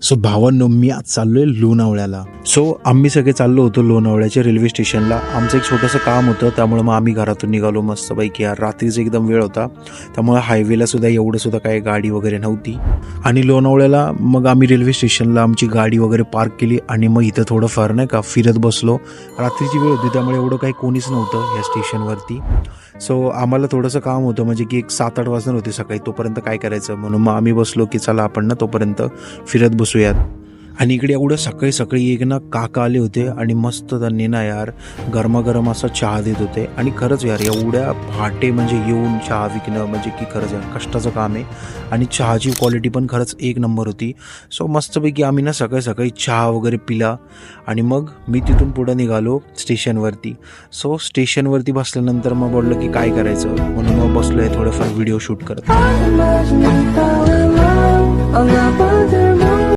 So भावांनो, मी आज चाललोय लोणावळ्याला. सो आम्ही सगळे चाललो होतो लोणावळ्याच्या रेल्वे स्टेशनला. आमचं एक छोटंसं काम होतं, त्यामुळे मग आम्ही घरातून निघालो मस्तपैकी. यार रात्रीचा एकदम वेळ होता, त्यामुळे हायवेला सुद्धा एवढं सुद्धा काही गाडी वगैरे नव्हती. आणि लोणावळ्याला मग आम्ही रेल्वे स्टेशनला आमची गाडी वगैरे पार्क केली आणि मग इथं थोडंफार नाही का फिरत बसलो. रात्रीची वेळ होती, त्यामुळे एवढं काही कोणीच नव्हतं या स्टेशनवरती. सो आम्हाला थोडंसं काम होतं, म्हणजे की एक 7-8 वाजणार होते सकाळी. तोपर्यंत काय करायचं म्हणून मग आम्ही बसलो की चला आपण ना तोपर्यंत फिरत बसूयात. आणि इकडे एवढं सकाळी सकाळी एक ना काका आले होते आणि मस्त त्यांनी ना यार गरमागरम असा चहा देत होते. आणि खरंच यार एवढ्या पहाटे म्हणजे येऊन चहा विकणं म्हणजे की खरंच यार कष्टाचं काम आहे. आणि चहाची क्वालिटी पण खरंच एक नंबर होती. सो मस्तपैकी आम्ही ना सकाळी सकाळी चहा वगैरे पिला आणि मग मी तिथून पुढं निघालो स्टेशनवरती. सो स्टेशनवरती बसल्यानंतर मग बोललं की काय करायचं, म्हणून मग बसलो आहे थोडंफार व्हिडिओ शूट करत.